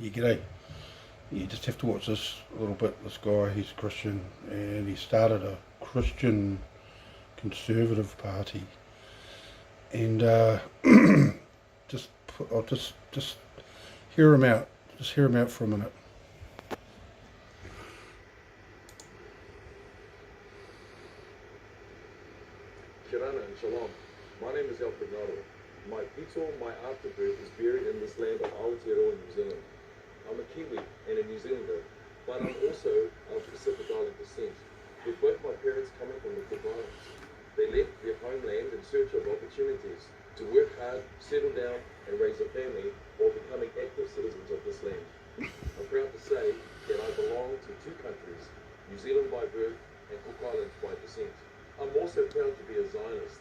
Yeah, g'day. You just have to watch this a little bit. This guy, he's Christian, and he started a Christian conservative party. And I'll just hear him out. Just hear him out for a minute. Kirana and Shalom. My name is Alfred Naro. My pito, my afterbirth is buried in this land of Aotearoa, New Zealand. I'm a Kiwi and a New Zealander, but I'm also of Pacific Island descent, with both my parents coming from the Cook Islands. They left their homeland in search of opportunities to work hard, settle down, and raise a family while becoming active citizens of this land. I'm proud to say that I belong to two countries, New Zealand by birth and Cook Islands by descent. I'm also proud to be a Zionist.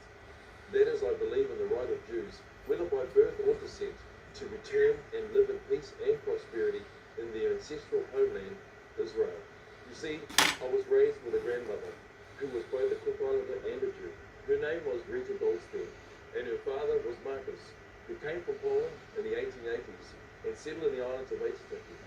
That is, I believe in the right of Jews, whether by birth or descent, to return and live in peace and prosperity in their ancestral homeland, Israel. You see, I was raised with a grandmother who was both a Cook Islander and a Jew. Her name was Rita Goldstein, and her father was Marcus, who came from Poland in the 1880s and settled in the islands of Aitutaki.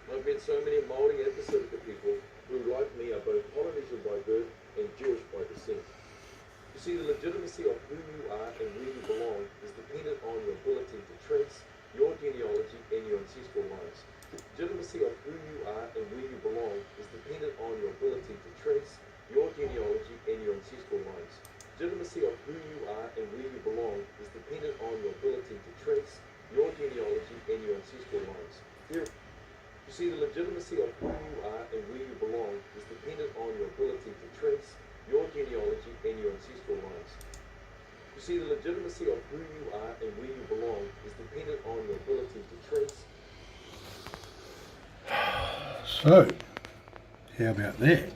I've met so many Māori and Pacifica people who, like me, are both Polynesian by birth and Jewish by descent. You see, the legitimacy of who you are and where you belong is dependent on your ability to trace your genealogy and your ancestral lines. The legitimacy of who you are and where you belong is dependent on your ability to trace your genealogy and your ancestral lines. Legitimacy of who you are and where you belong is dependent on your ability to trace your genealogy and your ancestral lines. You see, the legitimacy of who you are and where you belong is dependent on your ability to trace your genealogy and your ancestral lines. You see, the legitimacy of who you are and where you belong is dependent on your ability to trace. So, how about that?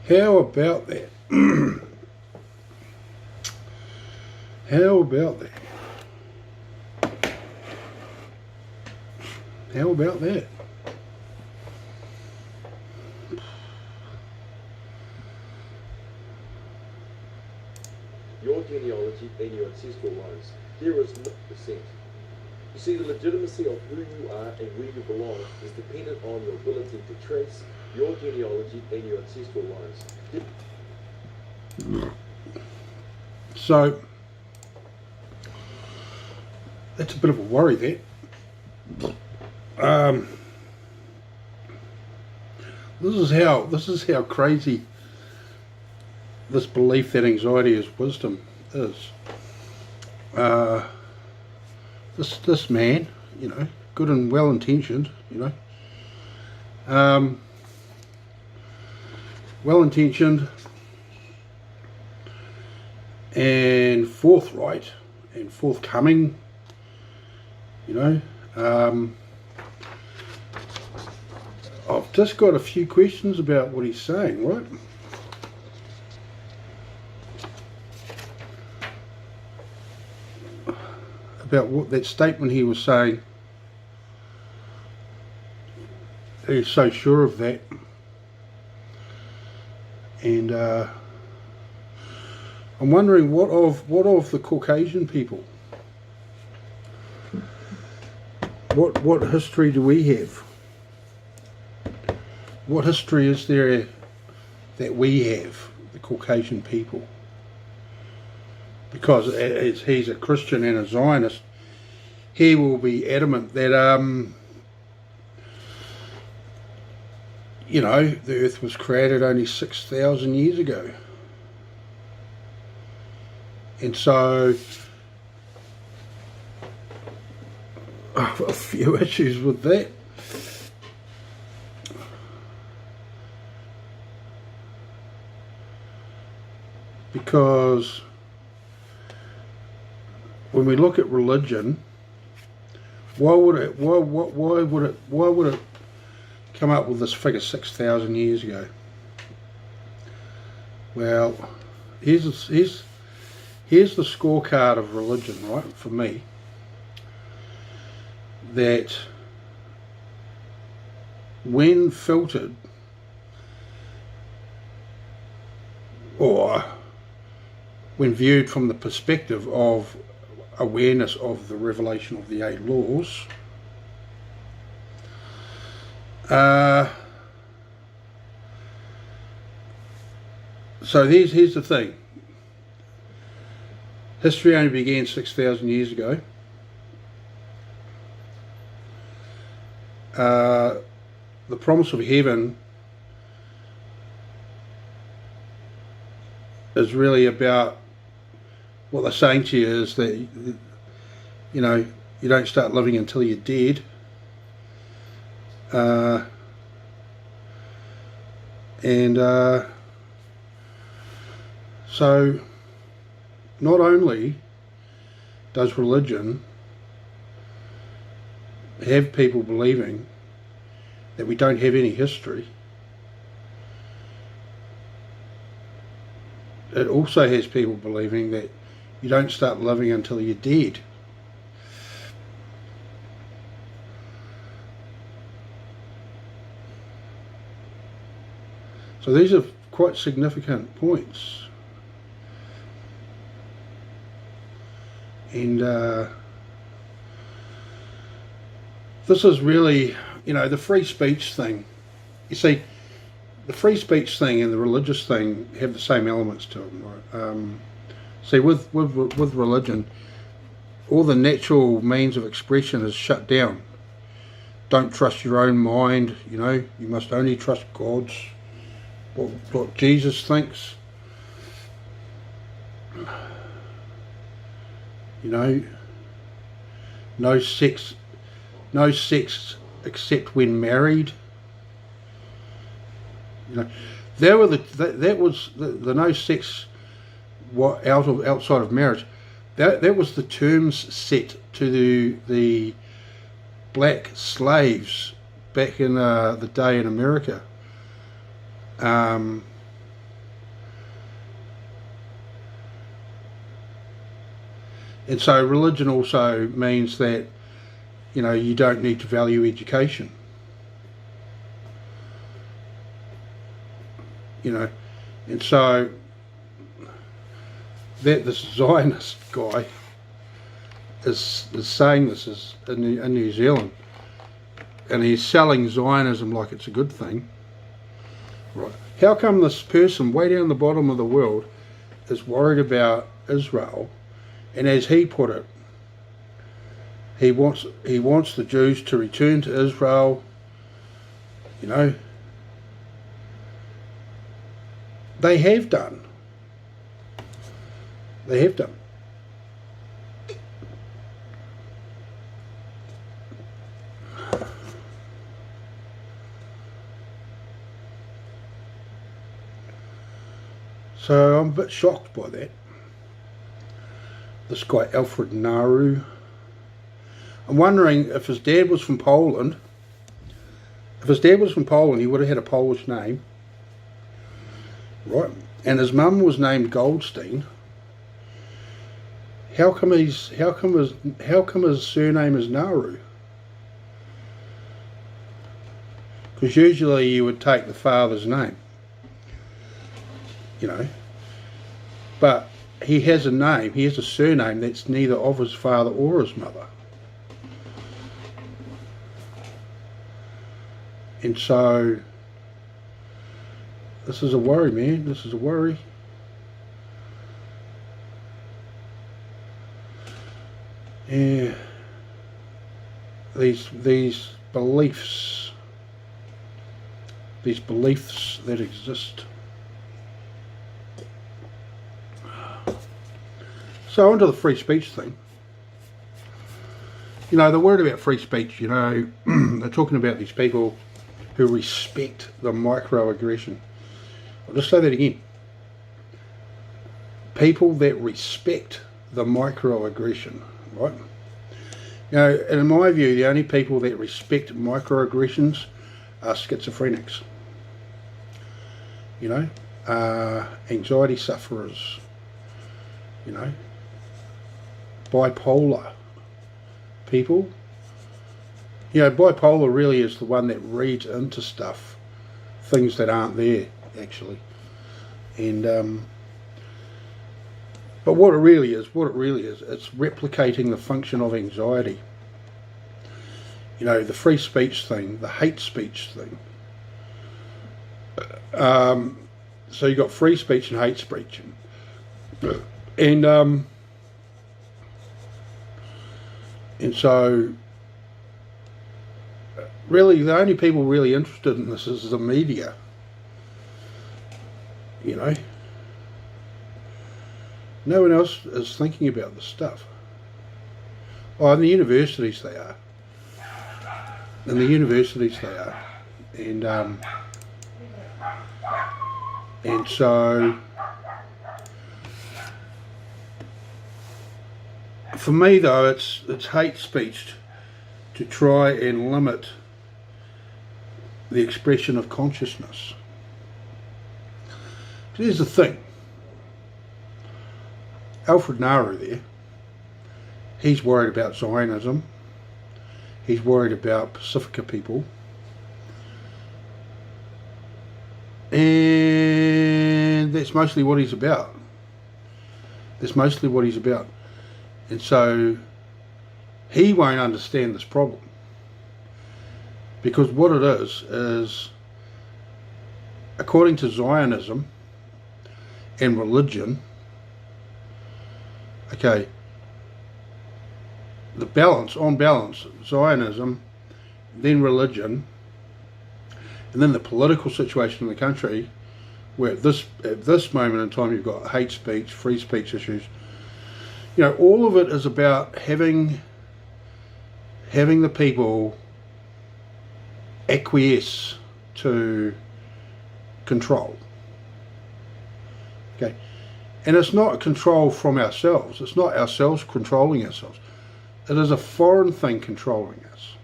How about that? How about that? How about that? Your genealogy and your ancestral lines. There is no descent. You see, the legitimacy of who you are and where you belong is dependent on your ability to trace your genealogy and your ancestral lines. So, that's a bit of a worry there. This is how crazy this belief that anxiety is wisdom is. This man, you know, good and well intentioned, you know, well intentioned and forthright and forthcoming, you know. I've just got a few questions about what he's saying, right? About what that statement he was saying. He's so sure of that. And I'm wondering what of the Caucasian people? What history do we have? What history is there that we have, the Caucasian people? Because as he's a Christian and a Zionist, he will be adamant that you know, the earth was created only 6,000 years ago. And so a few issues with that. Because when we look at religion, why would it come up with this figure 6,000 years ago? Well, here's the scorecard of religion, right, for me, that when filtered, or when viewed from the perspective of awareness of the revelation of the 8 laws. So here's the thing. History only began 6,000 years ago. The promise of heaven is really about, what they're saying to you is that, you know, you don't start living until you're dead. So not only does religion have people believing that we don't have any history, it also has people believing that you don't start living until you're dead. So these are quite significant points. And this is really, you know, the free speech thing. You see, the free speech thing and the religious thing have the same elements to them, right? See, with religion, all the natural means of expression is shut down. Don't trust your own mind, you know, you must only trust God's, what Jesus thinks. You know, no sex except when married. You know, that was the no sex outside of marriage. That was the terms set to the black slaves back in the day in America. And so religion also means that, you know, you don't need to value education. You know, and so that this Zionist guy is saying this is in New Zealand, and he's selling Zionism like it's a good thing. Right. How come this person way down the bottom of the world is worried about Israel? And as he put it, he wants the Jews to return to Israel. You know, they have done. They have done. So I'm a bit shocked by that. This guy Alfred Nauru. I'm wondering if his dad was from Poland. If his dad was from Poland, he would have had a Polish name, right? And his mum was named Goldstein. How come his surname is Nauru? Because usually you would take the father's name, you know. But he has a name, he has a surname that's neither of his father or his mother. And so, this is a worry, man, this is a worry. Yeah, these beliefs that exist. So onto the free speech thing. You know, the word about free speech, you know, they're talking about these people who respect the microaggression. I'll just say that again. People that respect the microaggression, right? You know, and in my view, the only people that respect microaggressions are schizophrenics. You know, anxiety sufferers, you know, bipolar people. You know, bipolar really is the one that reads into stuff, things that aren't there, actually. And But what it really is, it's replicating the function of anxiety. You know, the free speech thing, the hate speech thing. So you've got free speech and hate speech. And so really the only people really interested in this is the media. You know, no one else is thinking about this stuff. Oh, in the universities they are. In the universities they are. And so for me though, it's hate speech to try and limit the expression of consciousness. Here's the thing. Alfred Nauru there, he's worried about Zionism, he's worried about Pacifica people, and that's mostly what he's about. That's mostly what he's about. And so he won't understand this problem, because what it is according to Zionism and religion, okay, on balance, Zionism, then religion, and then the political situation in the country, where at this moment in time you've got hate speech, free speech issues. You know, all of it is about having the people acquiesce to control. Okay, and it's not control from ourselves. It's not ourselves controlling ourselves. It is a foreign thing controlling us.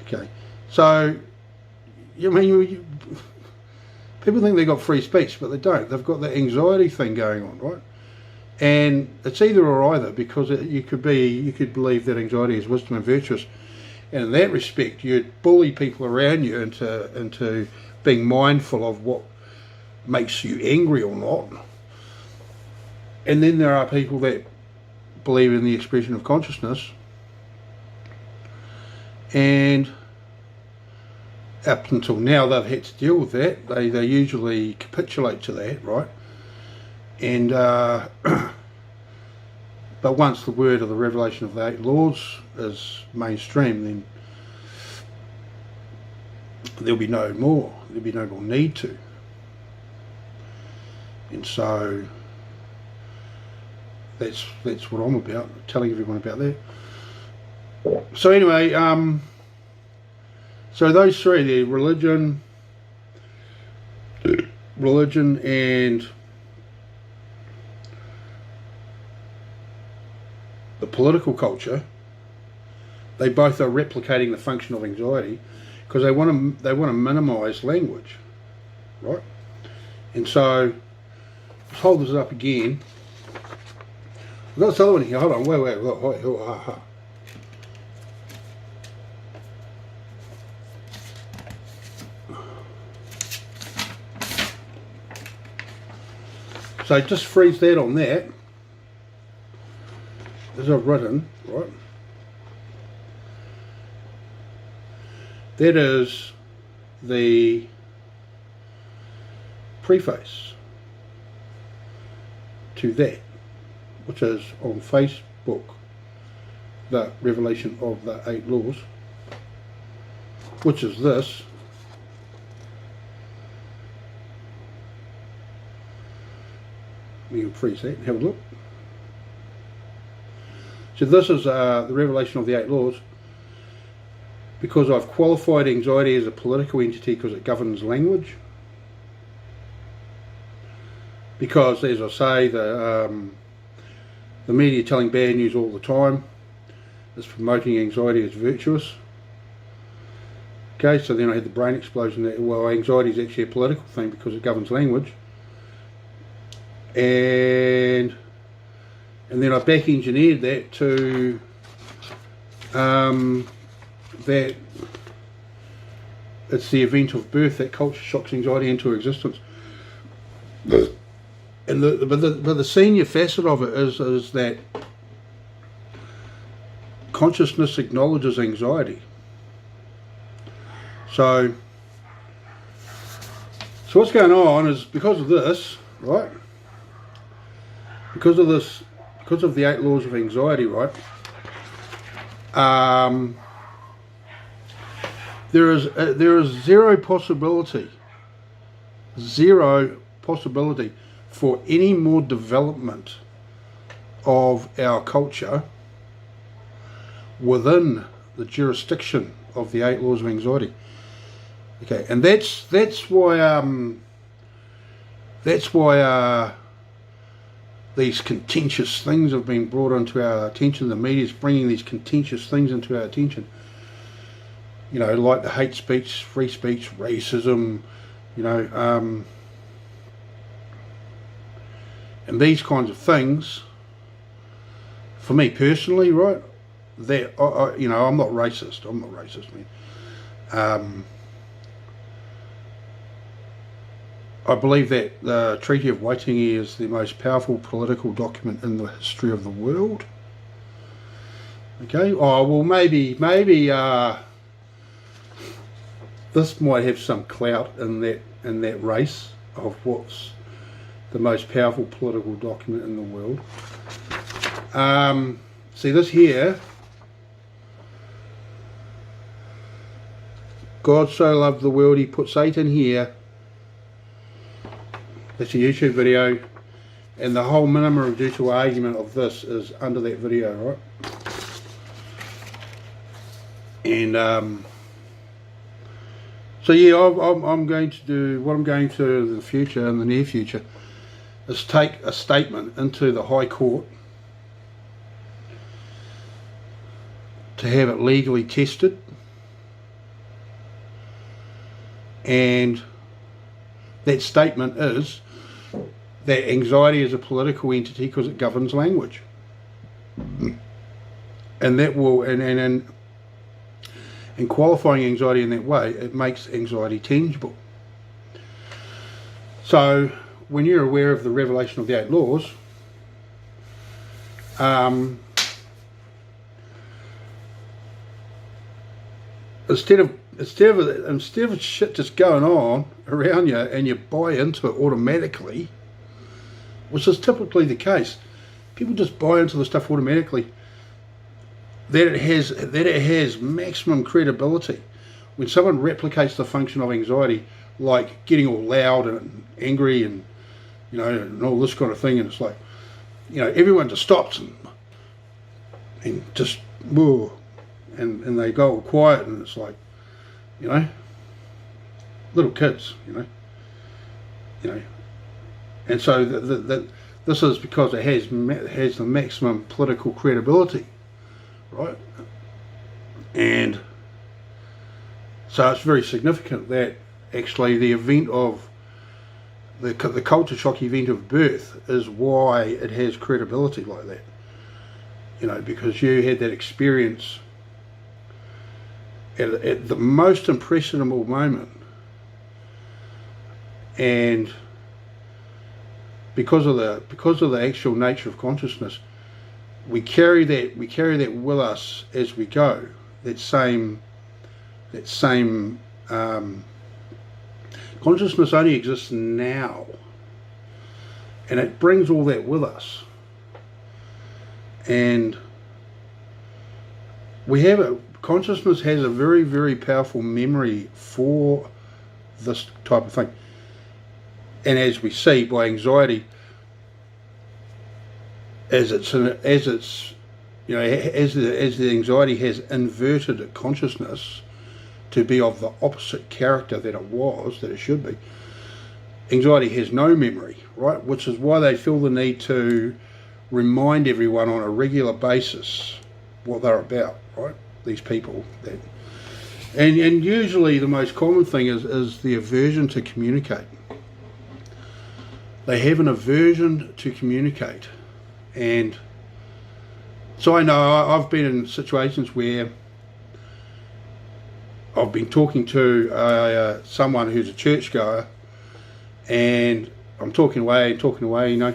Okay, so people think they've got free speech, but they don't. They've got the anxiety thing going on, right? And it's either or either, because you could believe that anxiety is wisdom and virtuous, and in that respect, you'd bully people around you into being mindful of what makes you angry or not. And then there are people that believe in the expression of consciousness, and up until now they've had to deal with that. They usually capitulate to that, right? And but once the word of the revelation of the 8 laws is mainstream, then there'll be no more need to. And so that's what I'm about, telling everyone about that. So anyway, so those three there, religion and the political culture, they both are replicating the function of anxiety, because they want to minimise language, right? And so let's hold this up again. I've got this other one here. Hold on, wait. So just freeze that on that, as I've written, right? That is the preface to that, which is on Facebook, the revelation of the 8 laws, which is this. We can freeze that and have a look. So this is the revelation of the 8 laws, because I've qualified anxiety as a political entity because it governs language. Because, as I say, the media telling bad news all the time is promoting anxiety as virtuous. Okay, so then I had the brain explosion that, well, anxiety is actually a political thing because it governs language. And then I back engineered that to that it's the event of birth that culture shocks anxiety into existence. And but the senior facet of it is that consciousness acknowledges anxiety. So what's going on is because of this, right? Because of this, because of the 8 laws of anxiety, right? There is zero possibility for any more development of our culture within the jurisdiction of the 8 laws of anxiety. Okay, and that's why these contentious things have been brought into our attention. The media's bringing these contentious things into our attention. You know, like the hate speech, free speech, racism, you know, and these kinds of things. For me personally, right, that you know, I'm not racist. I'm not racist, man. I believe that the Treaty of Waitangi is the most powerful political document in the history of the world. Okay. Oh well, maybe this might have some clout in that race of what's the most powerful political document in the world. See this here. God so loved the world, he put Satan here. That's a YouTube video, and the whole minimum judicial argument of this is under that video, right? And so yeah, I'm going to do what I'm going to in the future, in the near future, is take a statement into the High Court to have it legally tested, and that statement is that anxiety is a political entity because it governs language, and that will and qualifying anxiety in that way, it makes anxiety tangible. So when you're aware of the revelation of the 8 laws, instead of shit just going on around you and you buy into it automatically, which is typically the case, people just buy into the stuff automatically, that it has maximum credibility. When someone replicates the function of anxiety, like getting all loud and angry and, you know, and all this kind of thing, and it's like, you know, everyone just stops and just whoa, and they go all quiet, and it's like, you know, little kids, you know, and so this is because it has the maximum political credibility, right? And so it's very significant that actually the event of the culture shock event of birth is why it has credibility like that, you know, because you had that experience at the most impressionable moment, and because of the actual nature of consciousness, we carry that with us as we go. That same consciousness only exists now, and it brings all that with us, and consciousness has a very, very powerful memory for this type of thing. And as we see by anxiety, as the anxiety has inverted consciousness to be of the opposite character that it should be, anxiety has no memory, right? Which is why they feel the need to remind everyone on a regular basis what they're about, right? These people that, and usually the most common thing is the aversion to communicate. They have an aversion to communicate, and so I know I've been in situations where I've been talking to someone who's a churchgoer, and I'm talking away, you know.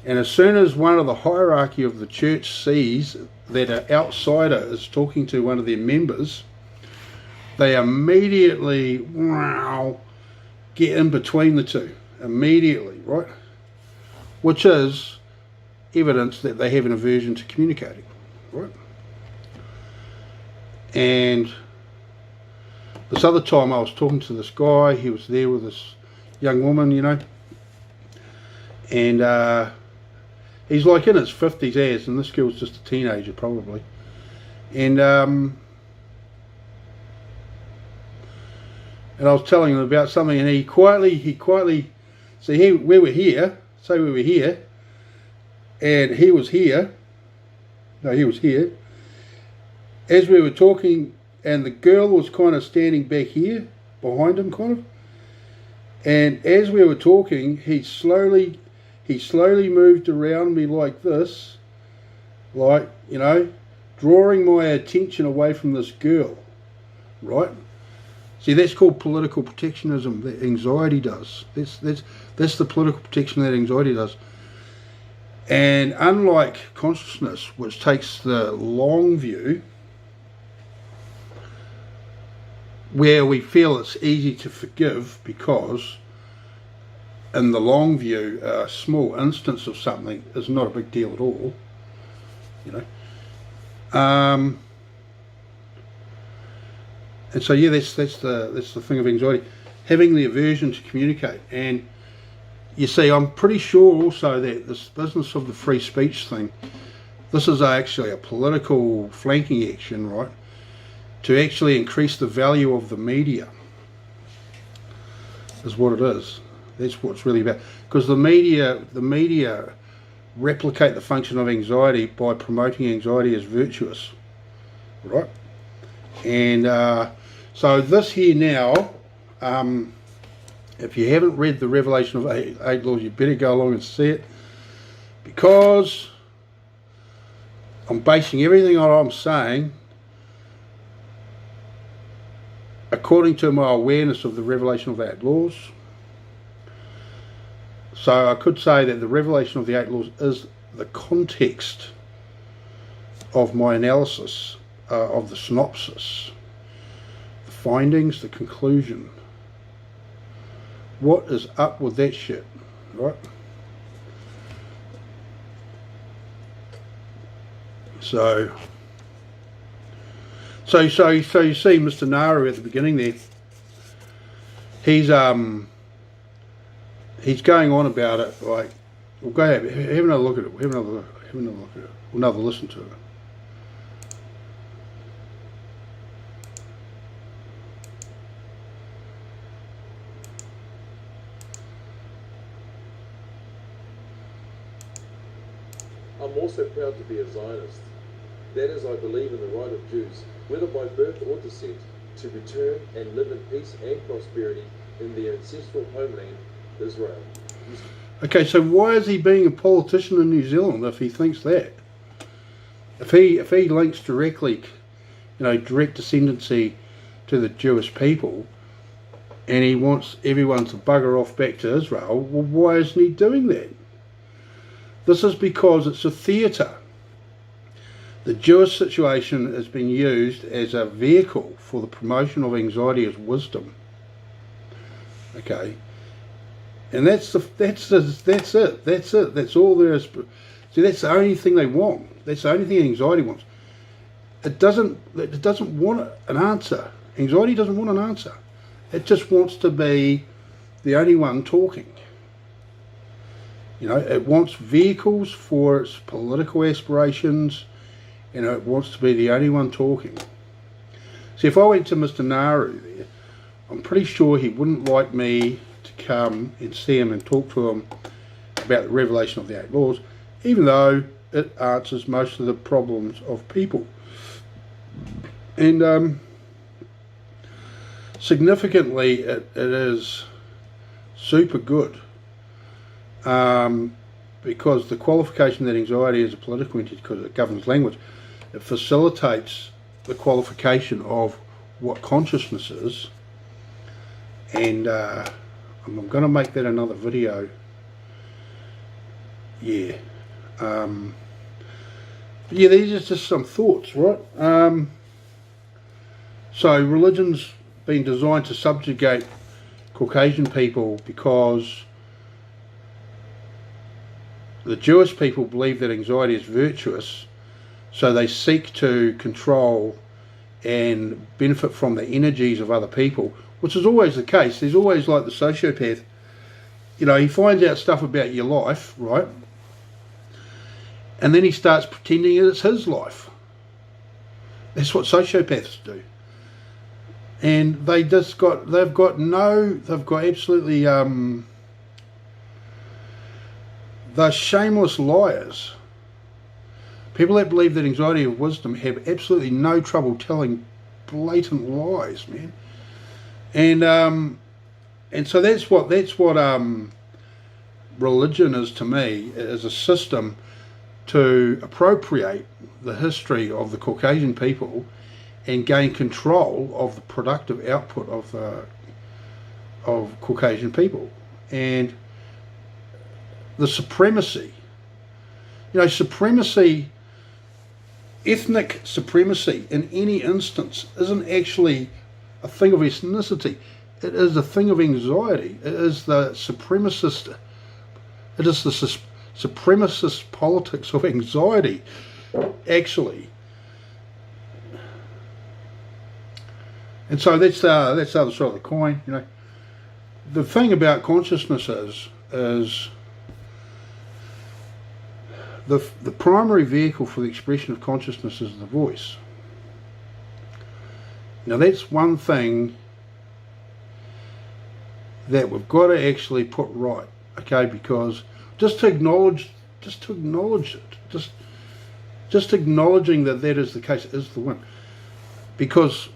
And as soon as one of the hierarchy of the church sees that an outsider is talking to one of their members, they immediately get in between the two. Immediately, right? Which is evidence that they have an aversion to communicating, right? And this other time I was talking to this guy, he was there with this young woman, you know, and he's like in his 50s as, and this girl's just a teenager probably. And I was telling him about something, and he quietly, see, we were here, and he was here, as we were talking, and the girl was kind of standing back here, behind him kind of, and as we were talking, he slowly moved around me like this, like, you know, drawing my attention away from this girl, right? See, that's called political protectionism that anxiety does. That's the political protection that anxiety does. And unlike consciousness, which takes the long view, where we feel it's easy to forgive because in the long view, a small instance of something is not a big deal at all, you know. And so yeah, that's the thing of anxiety, having the aversion to communicate. And you see, I'm pretty sure also that this business of the free speech thing, this is actually a political flanking action, right? To actually increase the value of the media is what it is. That's what it's really about. Because the media replicate the function of anxiety by promoting anxiety as virtuous, right? And so this here now, if you haven't read the Revelation of Eight Laws, you better go along and see it, because I'm basing everything on what I'm saying according to my awareness of the Revelation of the Eight Laws. So I could say that the Revelation of the Eight Laws is the context of my analysis of the synopsis, the findings, the conclusion. What is up with that shit, right? So you see Mr. Naru at the beginning there, he's going on about it, like, we'll go have another look at it, have another listen to it. I'm also proud to be a Zionist. That is, I believe in the right of Jews, whether by birth or descent, to return and live in peace and prosperity in their ancestral homeland, Israel. Okay, so why is he being a politician in New Zealand if he thinks that? If he links directly, you know, direct descendancy to the Jewish people, and he wants everyone to bugger off back to Israel, well, why isn't he doing that? This is because it's a theatre. The Jewish situation has been used as a vehicle for the promotion of anxiety as wisdom. Okay, and that's it. That's all there is. See, that's the only thing they want. That's the only thing anxiety wants. It doesn't want an answer. Anxiety doesn't want an answer. It just wants to be the only one talking. You know, it wants vehicles for its political aspirations, and it wants to be the only one talking. See, if I went to Mr. Naru there, I'm pretty sure he wouldn't like me to come and see him and talk to him about the Revelation of the Eight Laws, even though it answers most of the problems of people. And significantly, it is super good. Because the qualification that anxiety is a political entity, because it governs language, it facilitates the qualification of what consciousness is. And I'm going to make that another video yeah. Yeah, these are just some thoughts, right? So religion's been designed to subjugate Caucasian people because the Jewish people believe that anxiety is virtuous, so they seek to control and benefit from the energies of other people, which is always the case. There's always like the sociopath, you know, he finds out stuff about your life, right? And then he starts pretending it's his life. That's what sociopaths do. And they've got absolutely, they're shameless liars. People that believe that anxiety of wisdom have absolutely no trouble telling blatant lies, man. And so that's what religion is to me, as a system to appropriate the history of the Caucasian people and gain control of the productive output of Caucasian people. And the supremacy, you know, ethnic supremacy in any instance isn't actually a thing of ethnicity. It is a thing of anxiety. It is the supremacist politics of anxiety, actually. And so that's the other side of the coin, you know. The thing about consciousness is the primary vehicle for the expression of consciousness is the voice. Now that's one thing that we've got to actually put right, okay? Because just to acknowledge it, just acknowledging that is the case is the one. Because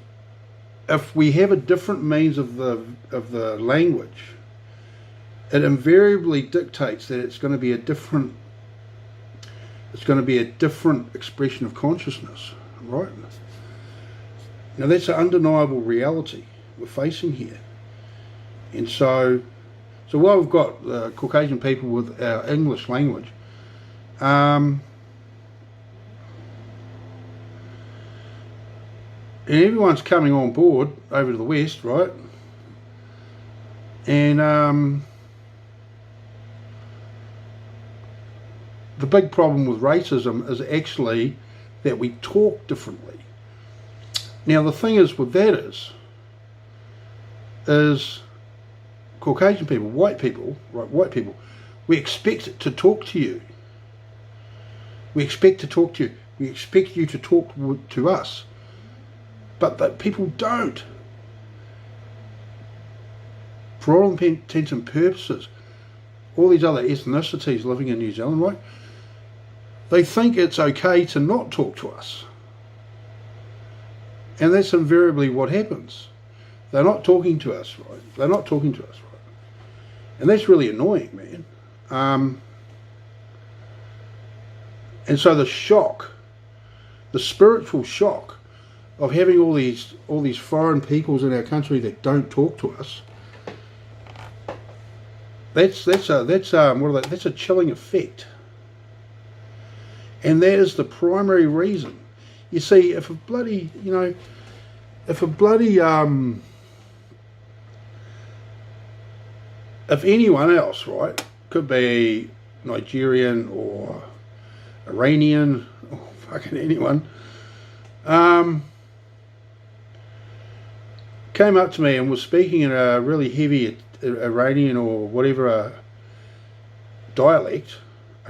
if we have a different means of the language, it invariably dictates that it's going to be a different expression of consciousness, right? Now that's an undeniable reality we're facing here. And so while we've got Caucasian people with our English language, and everyone's coming on board over to the West, right? And the big problem with racism is actually that we talk differently. Now the thing is with that is Caucasian people, white people, we expect to talk to you. We expect you to talk to us. But people don't. For all intents and purposes, all these other ethnicities living in New Zealand, right? They think it's okay to not talk to us. And that's invariably what happens. They're not talking to us, right? And that's really annoying, man. And so the shock, the spiritual shock of having all these foreign peoples in our country that don't talk to us, that's a chilling effect. And that is the primary reason. You see, if anyone else, right, could be Nigerian or Iranian or fucking anyone, came up to me and was speaking in a really heavy Iranian or whatever dialect,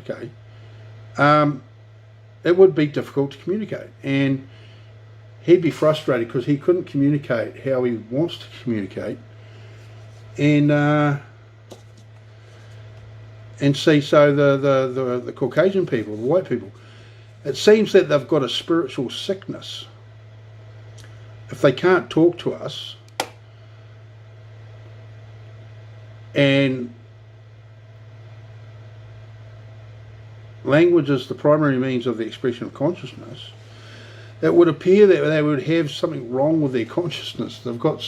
okay, it would be difficult to communicate, and he'd be frustrated because he couldn't communicate how he wants to communicate, and see, so the Caucasian people, the white people, it seems that they've got a spiritual sickness. If they can't talk to us, and language is the primary means of the expression of consciousness, it would appear that they would have something wrong with their consciousness. They've got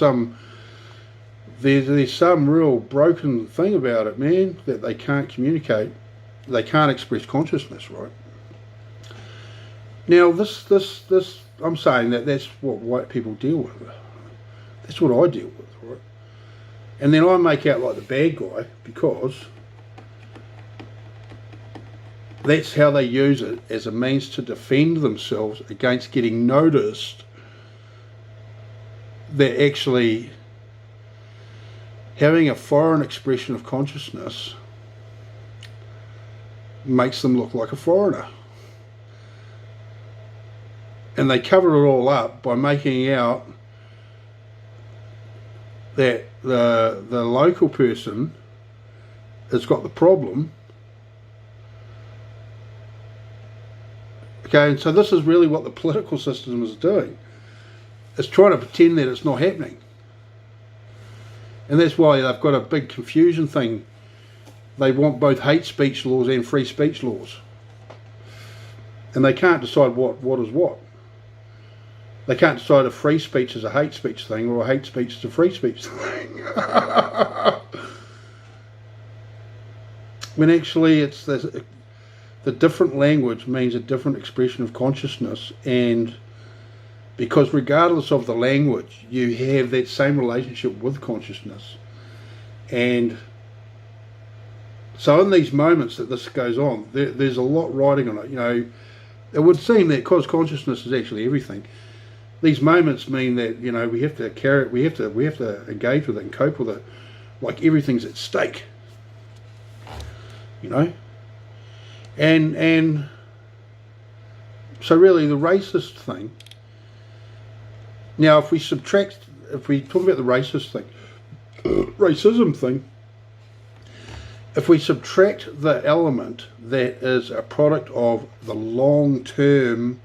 there's some real broken thing about it, man, that they can't communicate they can't express consciousness, right? Now, this, I'm saying that that's what white people deal with. That's what I deal with, right? And then I make out like the bad guy because that's how they use it as a means to defend themselves against getting noticed that actually having a foreign expression of consciousness makes them look like a foreigner. And they cover it all up by making out that the local person has got the problem. Okay, and so this is really what the political system is doing. It's trying to pretend that it's not happening. And that's why they've got a big confusion thing. They want both hate speech laws and free speech laws. And they can't decide what is what. They can't decide if free speech is a hate speech thing or a hate speech is a free speech thing. When actually it's the different language means a different expression of consciousness, and because regardless of the language, you have that same relationship with consciousness. And so in these moments that this goes on, there's a lot riding on it. You know, it would seem that because consciousness is actually everything, these moments mean that, you know, we have to carry it, we have to engage with it and cope with it like everything's at stake. You know? And so really the racist thing, now if we talk about the racist thing, racism thing, if we subtract the element that is a product of the long-term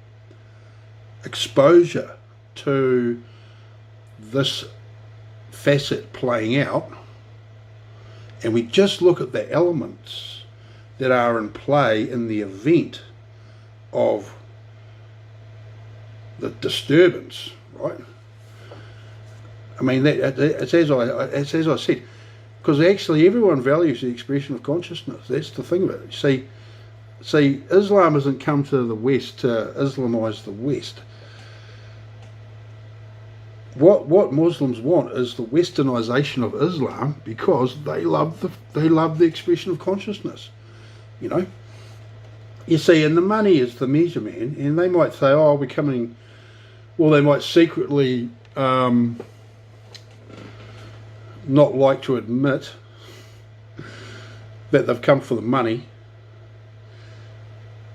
exposure to this facet playing out, and we just look at the elements that are in play in the event of the disturbance, right? I mean, it's as I said, because actually everyone values the expression of consciousness. That's the thing about it. See, Islam hasn't come to the West to Islamize the West. What Muslims want is the westernization of Islam because they love the expression of consciousness. You know, you see, and the money is the measure, man. And they might say, "Oh, we're coming." Well, they might secretly not like to admit that they've come for the money,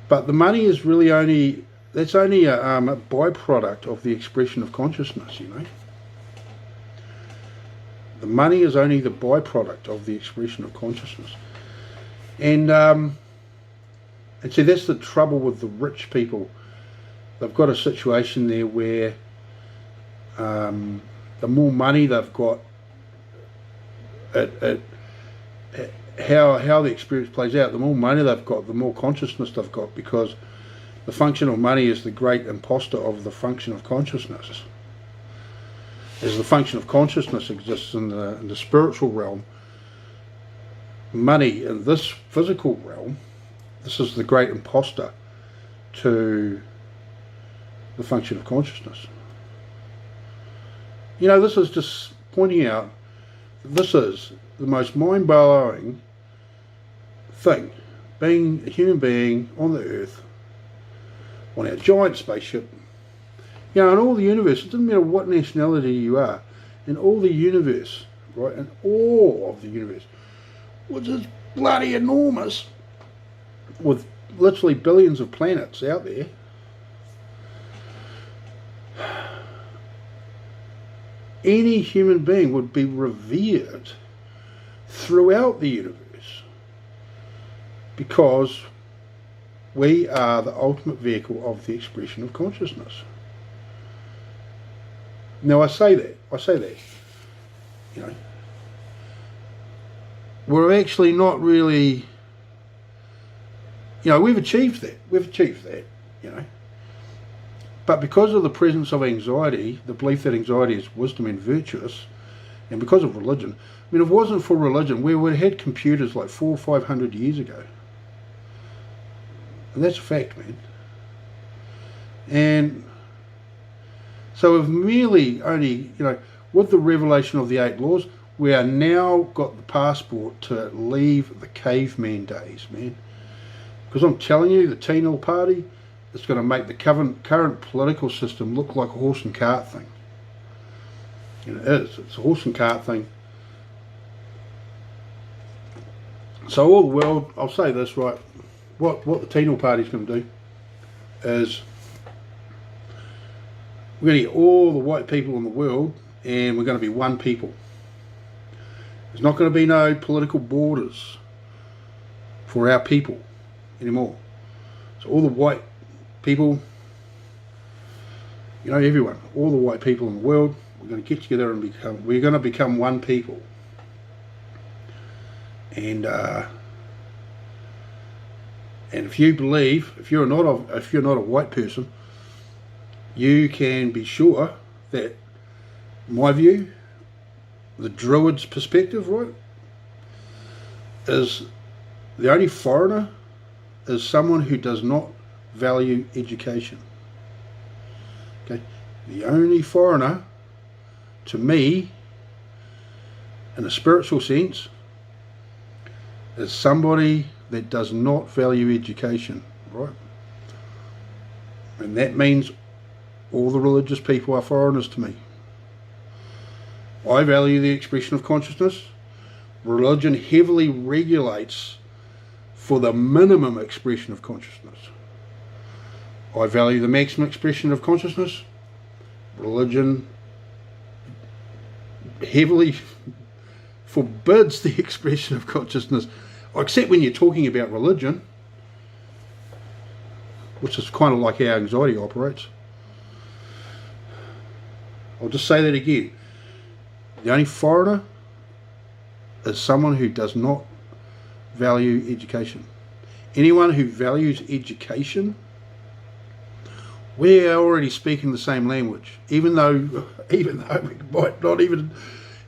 but the money is really only a byproduct of the expression of consciousness. You know, the money is only the byproduct of the expression of consciousness. And see, that's the trouble with the rich people. They've got a situation there where the more money they've got, how the experience plays out, the more money they've got, the more consciousness they've got, because the function of money is the great imposter of the function of consciousness. As the function of consciousness exists in the spiritual realm, money in this physical realm, this is the great imposter to the function of consciousness. You know, this is just pointing out that this is the most mind-blowing thing, being a human being on the earth, on our giant spaceship, you know, in all the universe. It doesn't matter what nationality you are, in all the universe, right, in all of the universe, which is bloody enormous, with literally billions of planets out there. Any human being would be revered throughout the universe because we are the ultimate vehicle of the expression of consciousness. Now I say that, you know, we're actually not really, you know, we've achieved that, you know. But because of the presence of anxiety, the belief that anxiety is wisdom and virtuous, and because of religion, I mean, if it wasn't for religion, we would have had computers like 400 or 500 years ago. And that's a fact, man. And so we've merely only, with the revelation of the 8 laws, we are now got the passport to leave the caveman days, man. Because I'm telling you, the TNIL party is going to make the current political system look like a horse and cart thing. And it is. It's a horse and cart thing. So all the world, I'll say this, right, what the TNIL party is going to do is we're going to get all the white people in the world and we're going to be one people. There's not going to be no political borders for our people anymore. So all the white people, everyone, all the white people in the world, we're going to get together and we're going to become one people. And if you believe, if you're not a white person, you can be sure that, in my view, the Druid's perspective, right, is the only foreigner is someone who does not value education. Okay, the only foreigner, to me, in a spiritual sense, is somebody that does not value education, right? And that means all the religious people are foreigners to me. I value the expression of consciousness. Religion heavily regulates for the minimum expression of consciousness. I value the maximum expression of consciousness. Religion heavily forbids the expression of consciousness, except when you're talking about religion, which is kind of like how anxiety operates. I'll just say that again. The only foreigner is someone who does not value education. Anyone who values education, we are already speaking the same language, even though we might not even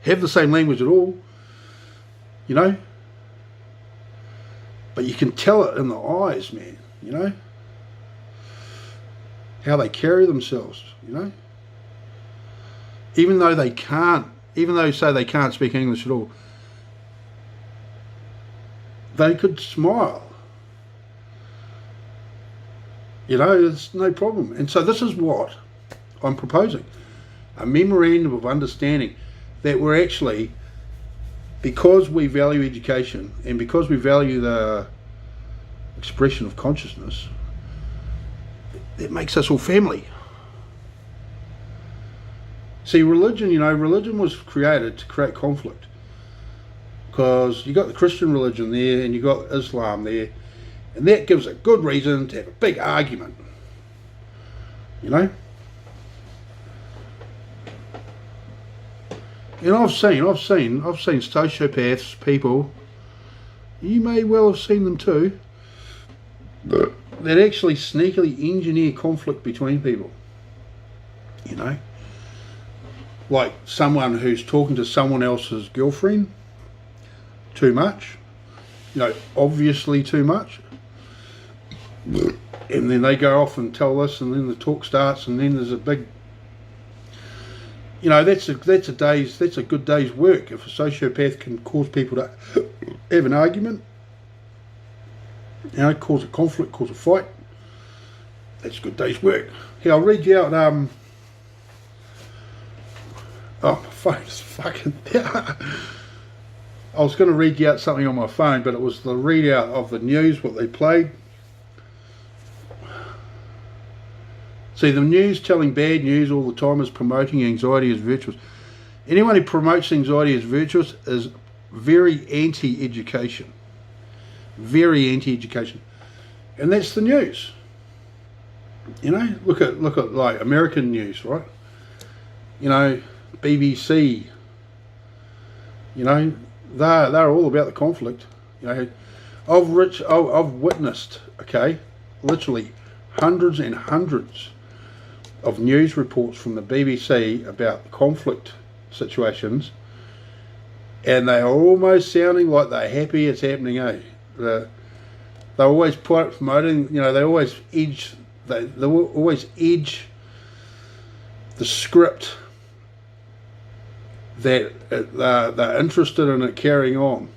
have the same language at all, but you can tell it in the eyes, man, how they carry themselves, even though they say they can't speak English at all, they could smile. There's no problem. And so this is what I'm proposing. A memorandum of understanding that we're actually, because we value education and because we value the expression of consciousness, it makes us all family. See, religion was created to create conflict, because you got the Christian religion there and you got Islam there, and that gives a good reason to have a big argument, And I've seen sociopaths, people, you may well have seen them too, that actually sneakily engineer conflict between people, like someone who's talking to someone else's girlfriend too much, obviously too much, and then they go off and tell this, and then the talk starts, and then there's a big, that's a good day's work. If a sociopath can cause people to have an argument, cause a conflict, cause a fight, that's a good day's work. Here, I'll read you out, oh, my phone's fucking I was going to read you out something on my phone, but it was the readout of the news, what they played. See, the news telling bad news all the time is promoting anxiety as virtuous. Anyone who promotes anxiety as virtuous is very anti-education. Very anti-education. And that's the news. Look at like American news, right? BBC, they're all about the conflict. I've witnessed, literally hundreds and hundreds of news reports from the BBC about conflict situations, and they are almost sounding like they're happy it's happening, They always promoting, you know, they always edge the script that they're interested in it carrying on.